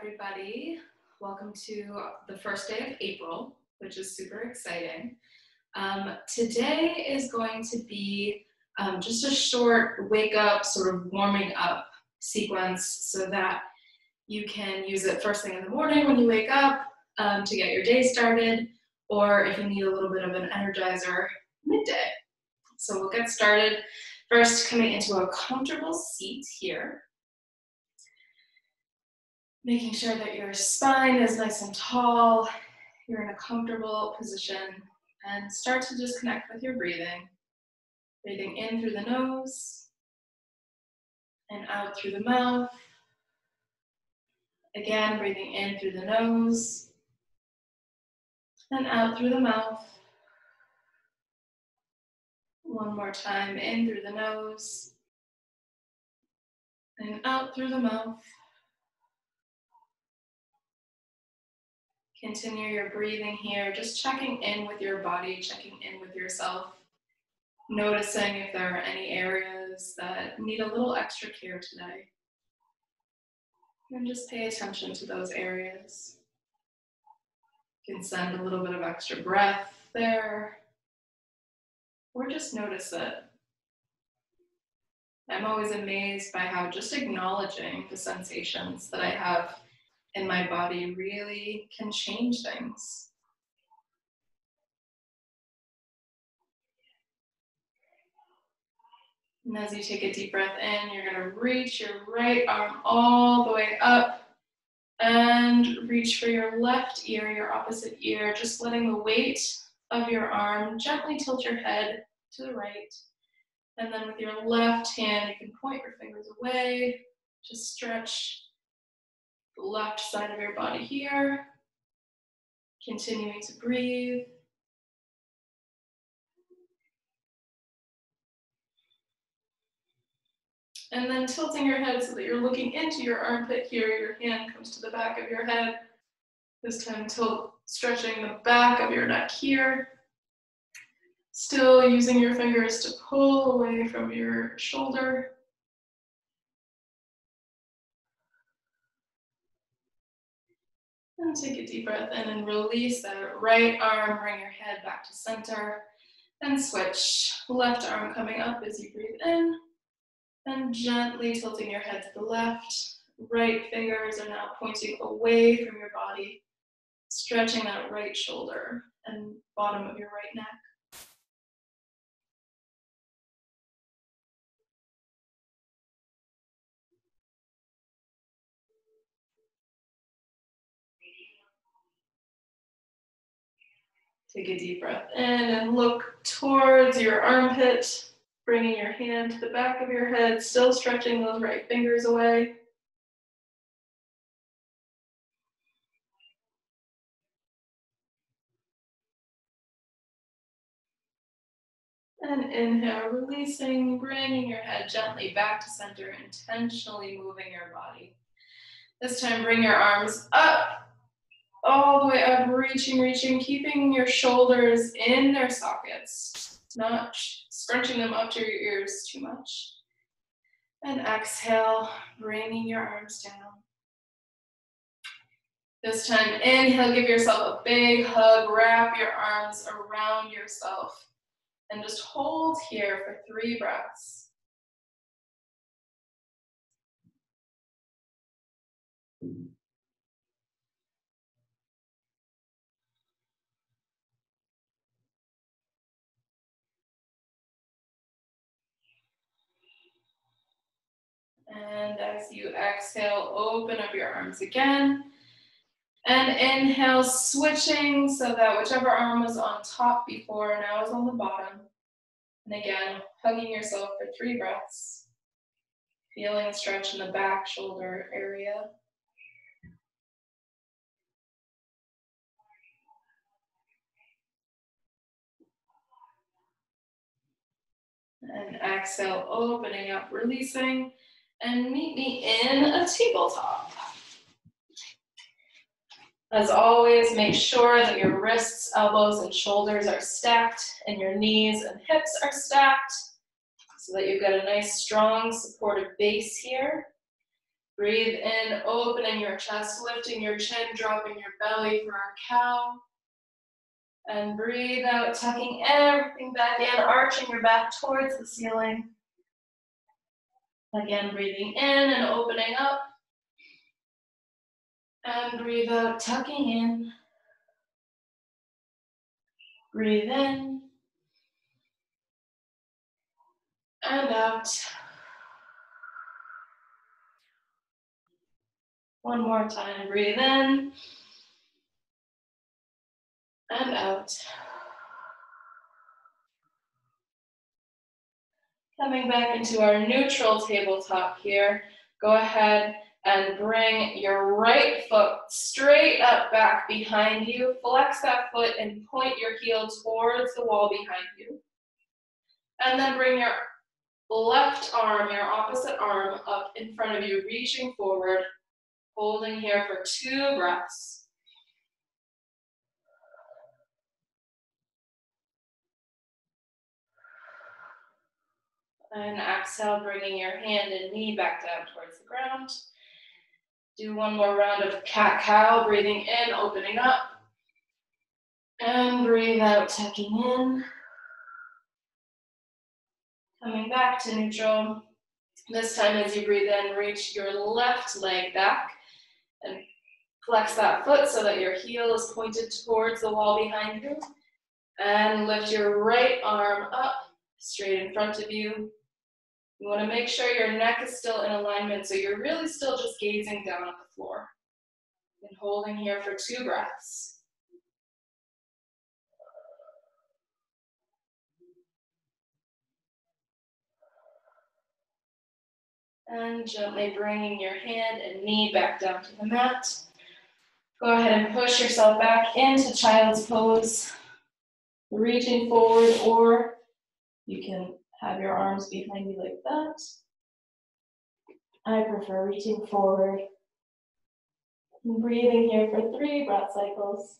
everybody. Welcome to the first day of April, which is super exciting. Today is going to be just a short wake up, sort of warming up sequence so that you can use it first thing in the morning when you wake up to get your day started, or if you need a little bit of an energizer midday. So we'll get started first coming into a comfortable seat here. Making sure that your spine is nice and tall, you're in a comfortable position, and start to just connect with your breathing. Breathing in through the nose and out through the mouth. Again, breathing in through the nose and out through the mouth. One more time, in through the nose and out through the mouth. Continue your breathing here, just checking in with your body, checking in with yourself, noticing if there are any areas that need a little extra care today. And just pay attention to those areas. You can send a little bit of extra breath there, or just notice it. I'm always amazed by how just acknowledging the sensations that I have in my body really can change things. And as you take a deep breath in, you're going to reach your right arm all the way up and reach for your left ear, your opposite ear, just letting the weight of your arm gently tilt your head to the right. And then with your left hand, you can point your fingers away, just stretch the left side of your body here, continuing to breathe. And then tilting your head so that you're looking into your armpit here, your hand comes to the back of your head. This time stretching the back of your neck here. Still using your fingers to pull away from your shoulder. And take a deep breath in and release that right arm, bring your head back to center. And switch, left arm coming up as you breathe in. And gently tilting your head to the left. Right fingers are now pointing away from your body, stretching that right shoulder and bottom of your right neck. Take a deep breath in and look towards your armpit, bringing your hand to the back of your head, still stretching those right fingers away. And inhale, releasing, bringing your head gently back to center, intentionally moving your body. This time, bring your arms up, all the way up, reaching, keeping your shoulders in their sockets, not scrunching them up to your ears too much. And exhale, bringing your arms down. This time, inhale, give yourself a big hug, wrap your arms around yourself, and just hold here for 3 breaths. And as you exhale, open up your arms again. And inhale, switching so that whichever arm was on top before now is on the bottom. And again, hugging yourself for 3 breaths. Feeling a stretch in the back shoulder area. And exhale, opening up, releasing. And meet me in a tabletop. As always, make sure that your wrists, elbows, and shoulders are stacked and your knees and hips are stacked so that you've got a nice, strong, supportive base here. Breathe in, opening your chest, lifting your chin, dropping your belly for our cow. And breathe out, tucking everything back in, arching your back towards the ceiling. Again, breathing in and opening up. And breathe out, tucking in. Breathe in. And out. One more time, breathe in. And out. Coming back into our neutral tabletop here, go ahead and bring your right foot straight up back behind you. Flex that foot and point your heel towards the wall behind you. And then bring your left arm, your opposite arm, up in front of you, reaching forward, holding here for 2 breaths. And exhale, bringing your hand and knee back down towards the ground. Do one more round of cat-cow, breathing in, opening up. And breathe out, tucking in. Coming back to neutral. This time as you breathe in, reach your left leg back and flex that foot so that your heel is pointed towards the wall behind you. And lift your right arm up, straight in front of you. You want to make sure your neck is still in alignment, so you're really still just gazing down at the floor. And holding here for 2 breaths. And gently bringing your hand and knee back down to the mat. Go ahead and push yourself back into child's pose. Reaching forward, or you can have your arms behind you like that. I prefer reaching forward. And breathing here for 3 breath cycles.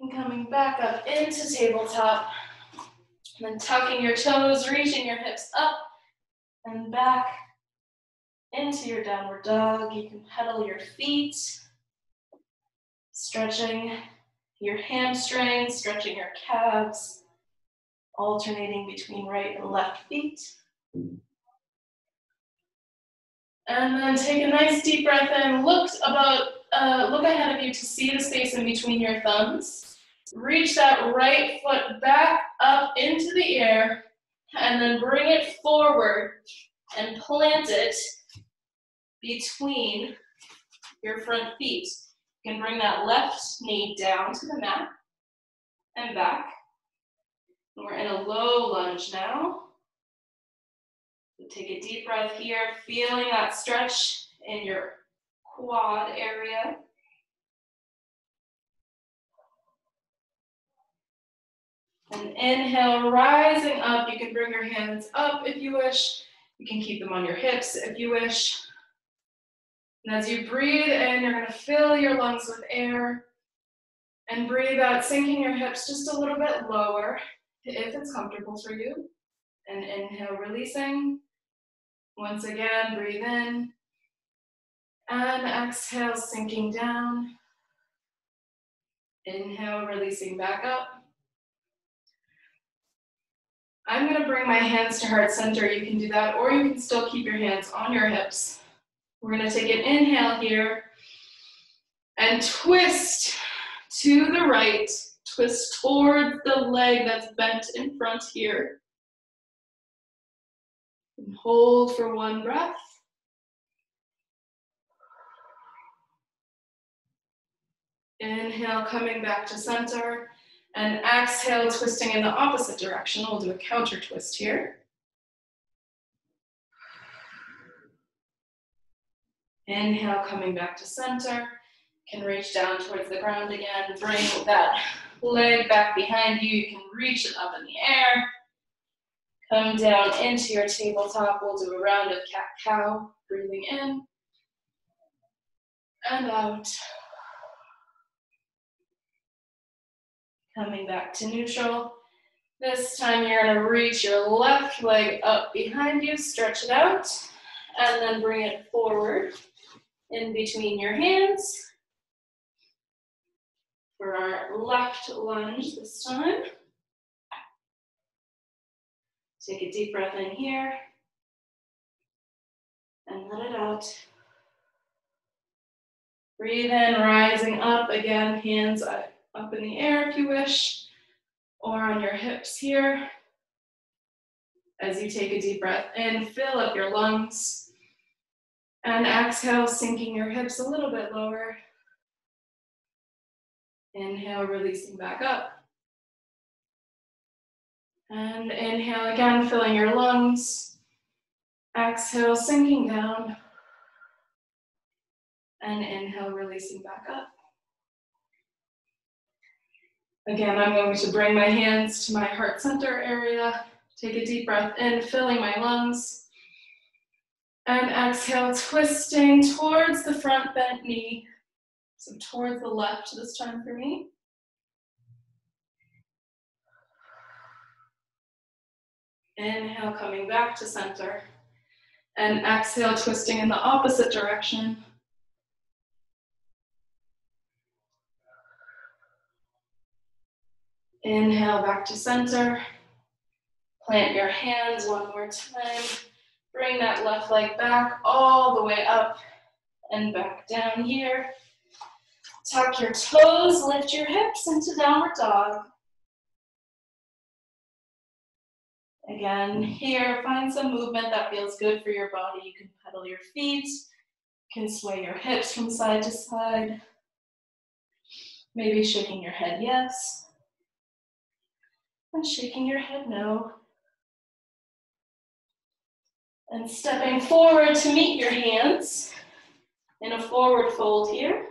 And coming back up into tabletop. And then tucking your toes, reaching your hips up and back into your downward dog. You can pedal your feet, stretching your hamstrings, stretching your calves, alternating between right and left feet. And then take a nice deep breath in. Look ahead of you to see the space in between your thumbs. Reach that right foot back up into the air and then bring it forward and plant it between your front feet. You can bring that left knee down to the mat and back. We're in a low lunge now. So take a deep breath here, feeling that stretch in your quad area. And inhale, rising up. You can bring your hands up if you wish. You can keep them on your hips if you wish. And as you breathe in, you're going to fill your lungs with air. And breathe out, sinking your hips just a little bit lower if it's comfortable for you. And inhale, releasing. Once again, breathe in. And exhale, sinking down. Inhale, releasing back up. I'm going to bring my hands to heart center. You can do that, or you can still keep your hands on your hips. We're going to take an inhale here and twist to the right. Twist toward the leg that's bent in front here. And hold for 1 breath. Inhale, coming back to center. And exhale, twisting in the opposite direction. We'll do a counter twist here. Inhale, coming back to center. Can reach down towards the ground again. Bring that leg back behind you. You can reach it up in the air. Come down into your tabletop. We'll do a round of cat-cow. Breathing in and out. Coming back to neutral. This time you're going to reach your left leg up behind you, stretch it out, and then bring it forward in between your hands for our left lunge this time. Take a deep breath in here and let it out. Breathe in, rising up again, hands up in the air if you wish, or on your hips here. As you take a deep breath in, fill up your lungs. And exhale, sinking your hips a little bit lower. Inhale, releasing back up. And inhale again, filling your lungs. Exhale, sinking down. And inhale, releasing back up. Again, I'm going to bring my hands to my heart center area. Take a deep breath in, filling my lungs. And exhale, twisting towards the front bent knee. So towards the left this time for me. Inhale, coming back to center. And exhale, twisting in the opposite direction. Inhale, back to center. Plant your hands one more time. Bring that left leg back all the way up and back down here. Tuck your toes, lift your hips into downward dog. Again, here, find some movement that feels good for your body. You can pedal your feet, you can sway your hips from side to side. Maybe shaking your head yes, and shaking your head no. And stepping forward to meet your hands in a forward fold here.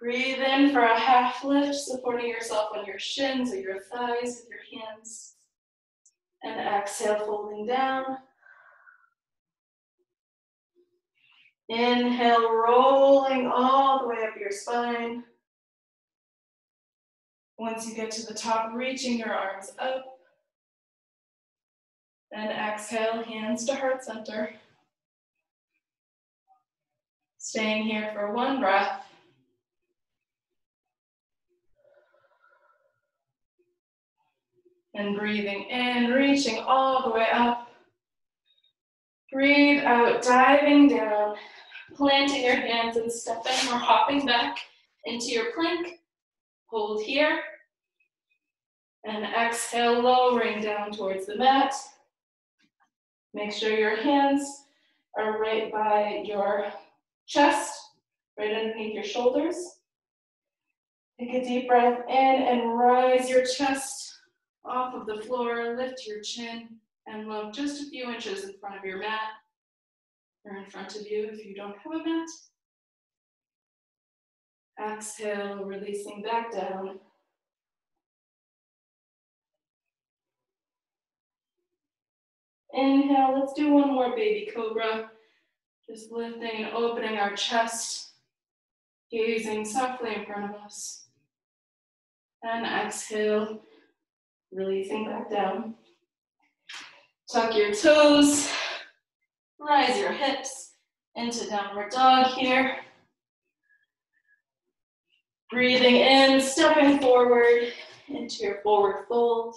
Breathe in for a half lift, supporting yourself on your shins or your thighs with your hands. And exhale, folding down. Inhale, rolling all the way up your spine. Once you get to the top, reaching your arms up. And exhale, hands to heart center. Staying here for one breath. And breathing in, reaching all the way up. Breathe out, diving down, planting your hands and stepping or hopping back into your plank. Hold here. And exhale, lowering down towards the mat. Make sure your hands are right by your chest, right underneath your shoulders. Take a deep breath in and rise your chest off of the floor. Lift your chin and look just a few inches in front of your mat, or in front of you if you don't have a mat. Exhale, releasing back down. Inhale, let's do one more baby cobra. Just lifting and opening our chest, gazing softly in front of us. And exhale, releasing back down. Tuck your toes, rise your hips into downward dog here. Breathing in, stepping forward into your forward fold.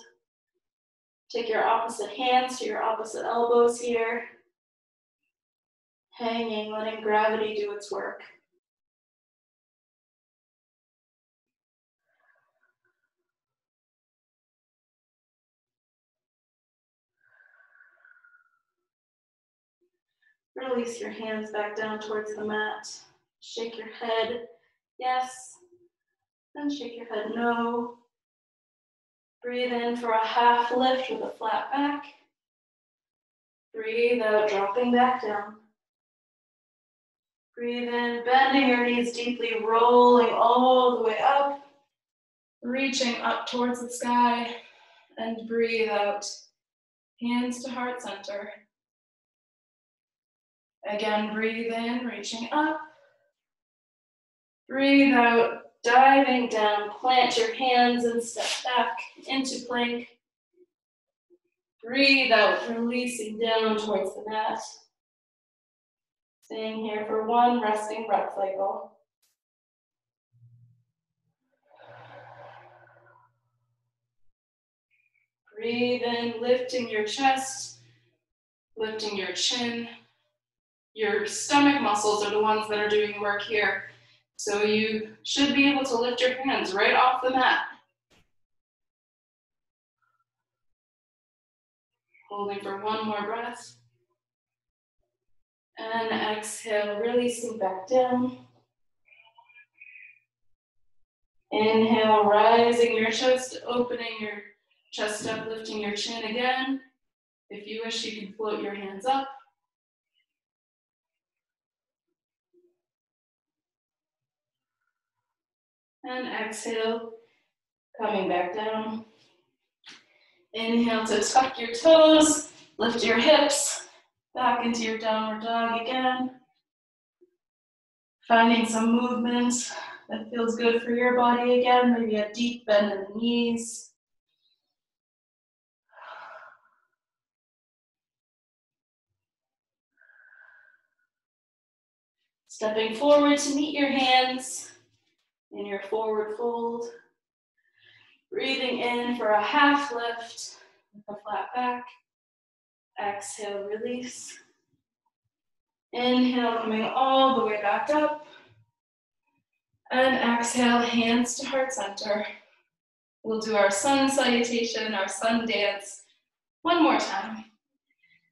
Take your opposite hands to your opposite elbows here. Hanging, letting gravity do its work. Release your hands back down towards the mat. Shake your head, yes. Then shake your head, no. Breathe in for a half lift with a flat back. Breathe out, dropping back down. Breathe in, bending your knees deeply, rolling all the way up. Reaching up towards the sky. And breathe out, Hands to heart center. Again, breathe in, reaching up. Breathe out, diving down. Plant your hands and step back into plank. Breathe out, releasing down towards the mat. Staying here for one resting breath cycle. Breathe in, lifting your chest, lifting your chin. Your stomach muscles are the ones that are doing work here. So you should be able to lift your hands right off the mat. Holding for one more breath. And exhale, releasing back down. Inhale, rising your chest, opening your chest up, lifting your chin again. If you wish, you can float your hands up. And exhale, coming back down. Inhale to tuck your toes, lift your hips, back into your downward dog again. Finding some movement that feels good for your body again, maybe a deep bend in the knees. Stepping forward to meet your hands in your forward fold. Breathing in for a half lift with a flat back. Exhale, release. Inhale, coming all the way back up. And exhale, hands to heart center. We'll do our sun salutation, our sun dance one more time.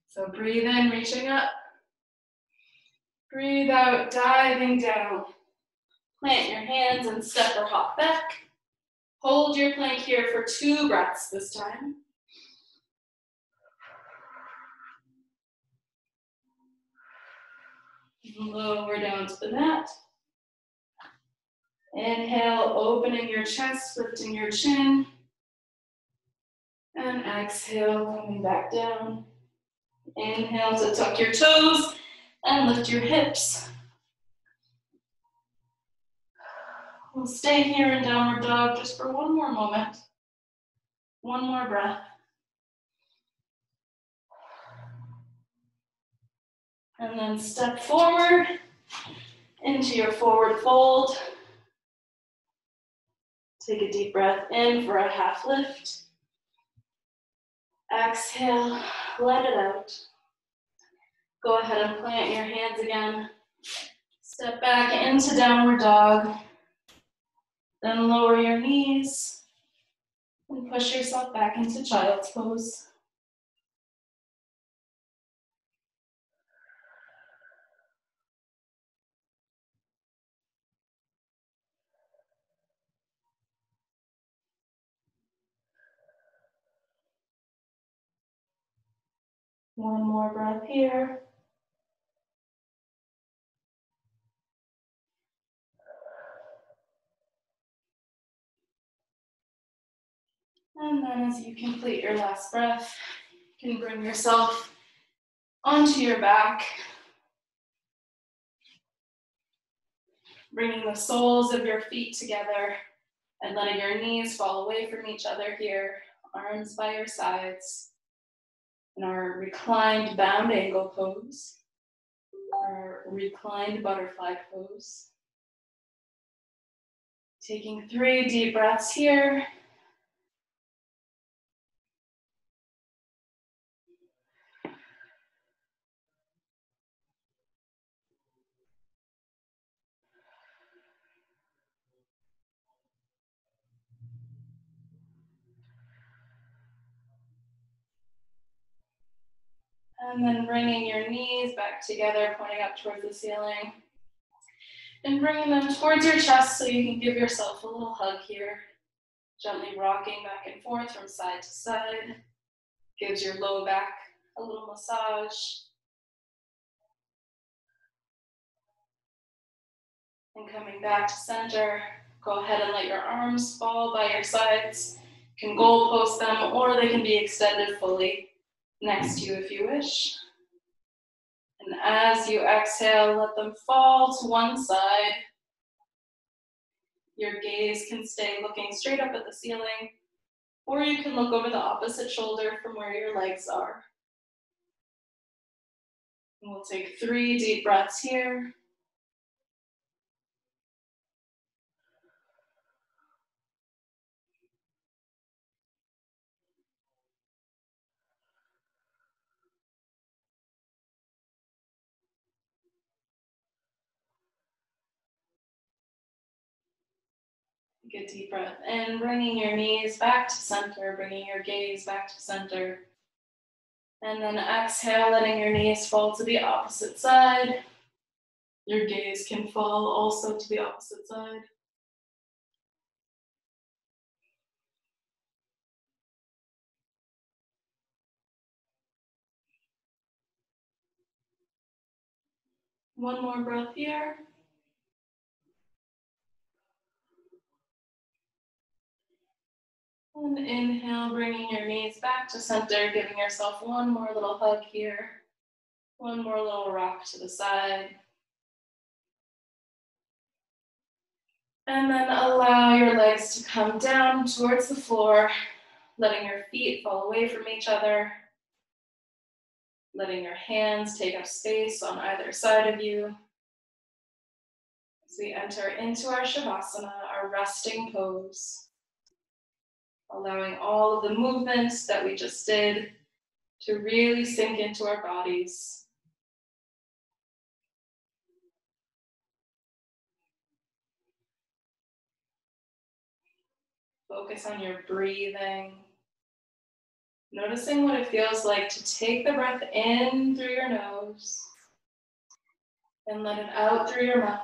So breathe in, reaching up. Breathe out, diving down. Plant your hands and step or hop back. Hold your plank here for 2 breaths this time. Lower down to the mat. Inhale, opening your chest, lifting your chin. And exhale, coming back down. Inhale to tuck your toes and lift your hips. We'll stay here in downward dog just for one more moment. One more breath. And then step forward into your forward fold. Take a deep breath in for a half lift. Exhale, let it out. Go ahead and plant your hands again. Step back into downward dog. Then lower your knees and push yourself back into child's pose. One more breath here. And then as you complete your last breath, you can bring yourself onto your back, bringing the soles of your feet together and letting your knees fall away from each other here, arms by your sides, in our reclined bound angle pose, our reclined butterfly pose. Taking 3 deep breaths here. And then bringing your knees back together, pointing up towards the ceiling. And bringing them towards your chest so you can give yourself a little hug here. Gently rocking back and forth from side to side. Gives your low back a little massage. And coming back to center, go ahead and let your arms fall by your sides. You can goal post them or they can be extended fully. next to you if you wish. And as you exhale, let them fall to one side. Your gaze can stay looking straight up at the ceiling, or you can look over the opposite shoulder from where your legs are. And we'll take 3 deep breaths here. Take a deep breath in, bringing your knees back to center, bringing your gaze back to center. And then exhale, letting your knees fall to the opposite side. Your gaze can fall also to the opposite side. One more breath here. And inhale, bringing your knees back to center, giving yourself one more little hug here. One more little rock to the side. And then allow your legs to come down towards the floor, letting your feet fall away from each other. Letting your hands take up space on either side of you. As we enter into our Shavasana, our resting pose. Allowing all of the movements that we just did to really sink into our bodies. Focus on your breathing. Noticing what it feels like to take the breath in through your nose and let it out through your mouth.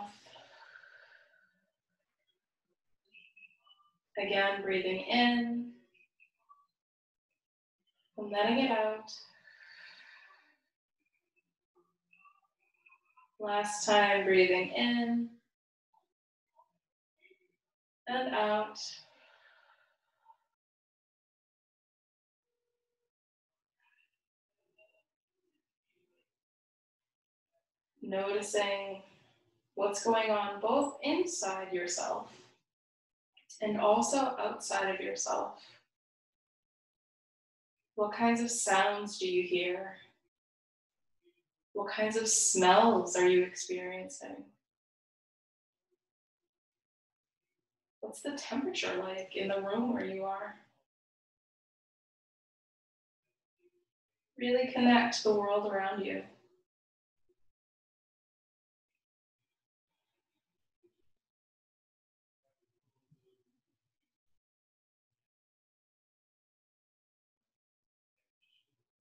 Again, breathing in and letting it out. Last time, breathing in and out. Noticing what's going on both inside yourself and also outside of yourself. What kinds of sounds do you hear? What kinds of smells are you experiencing? What's the temperature like in the room where you are? Really connect to the world around you.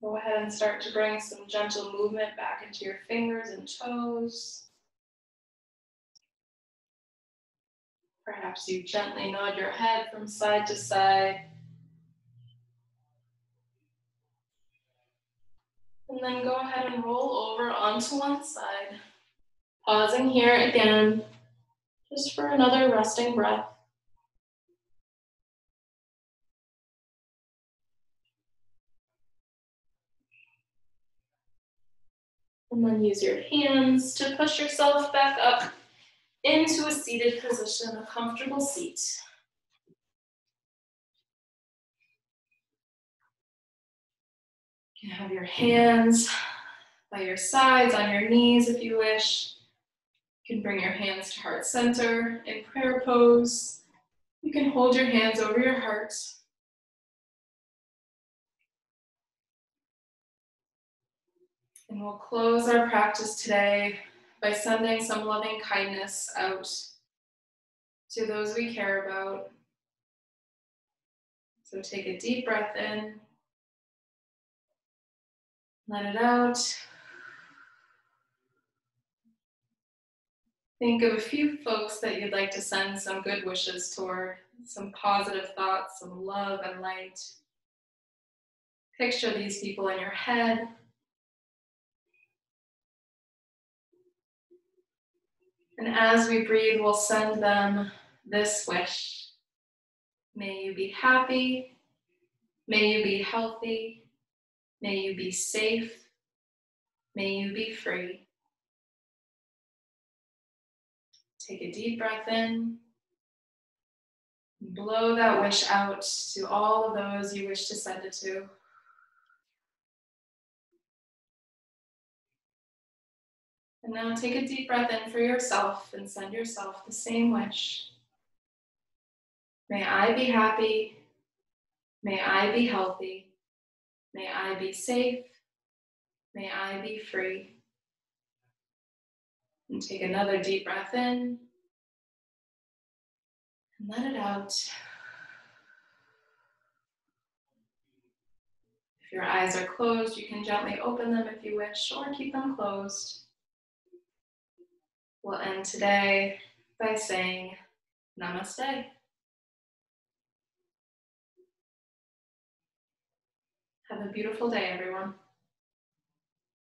Go ahead and start to bring some gentle movement back into your fingers and toes. Perhaps you gently nod your head from side to side. And then go ahead and roll over onto one side. Pausing here again, just for another resting breath. And then use your hands to push yourself back up into a seated position, a comfortable seat. You can have your hands by your sides, on your knees if you wish. You can bring your hands to heart center in prayer pose. You can hold your hands over your heart. And we'll close our practice today by sending some loving kindness out to those we care about. So take a deep breath in, let it out. Think of a few folks that you'd like to send some good wishes toward, some positive thoughts, some love and light. Picture these people in your head. And as we breathe, we'll send them this wish. May you be happy. May you be healthy. May you be safe. May you be free. Take a deep breath in. Blow that wish out to all of those you wish to send it to. And now take a deep breath in for yourself and send yourself the same wish. May I be happy. May I be healthy. May I be safe. May I be free. And take another deep breath in. And let it out. If your eyes are closed, you can gently open them if you wish, or keep them closed. We'll end today by saying namaste. Have a beautiful day, everyone.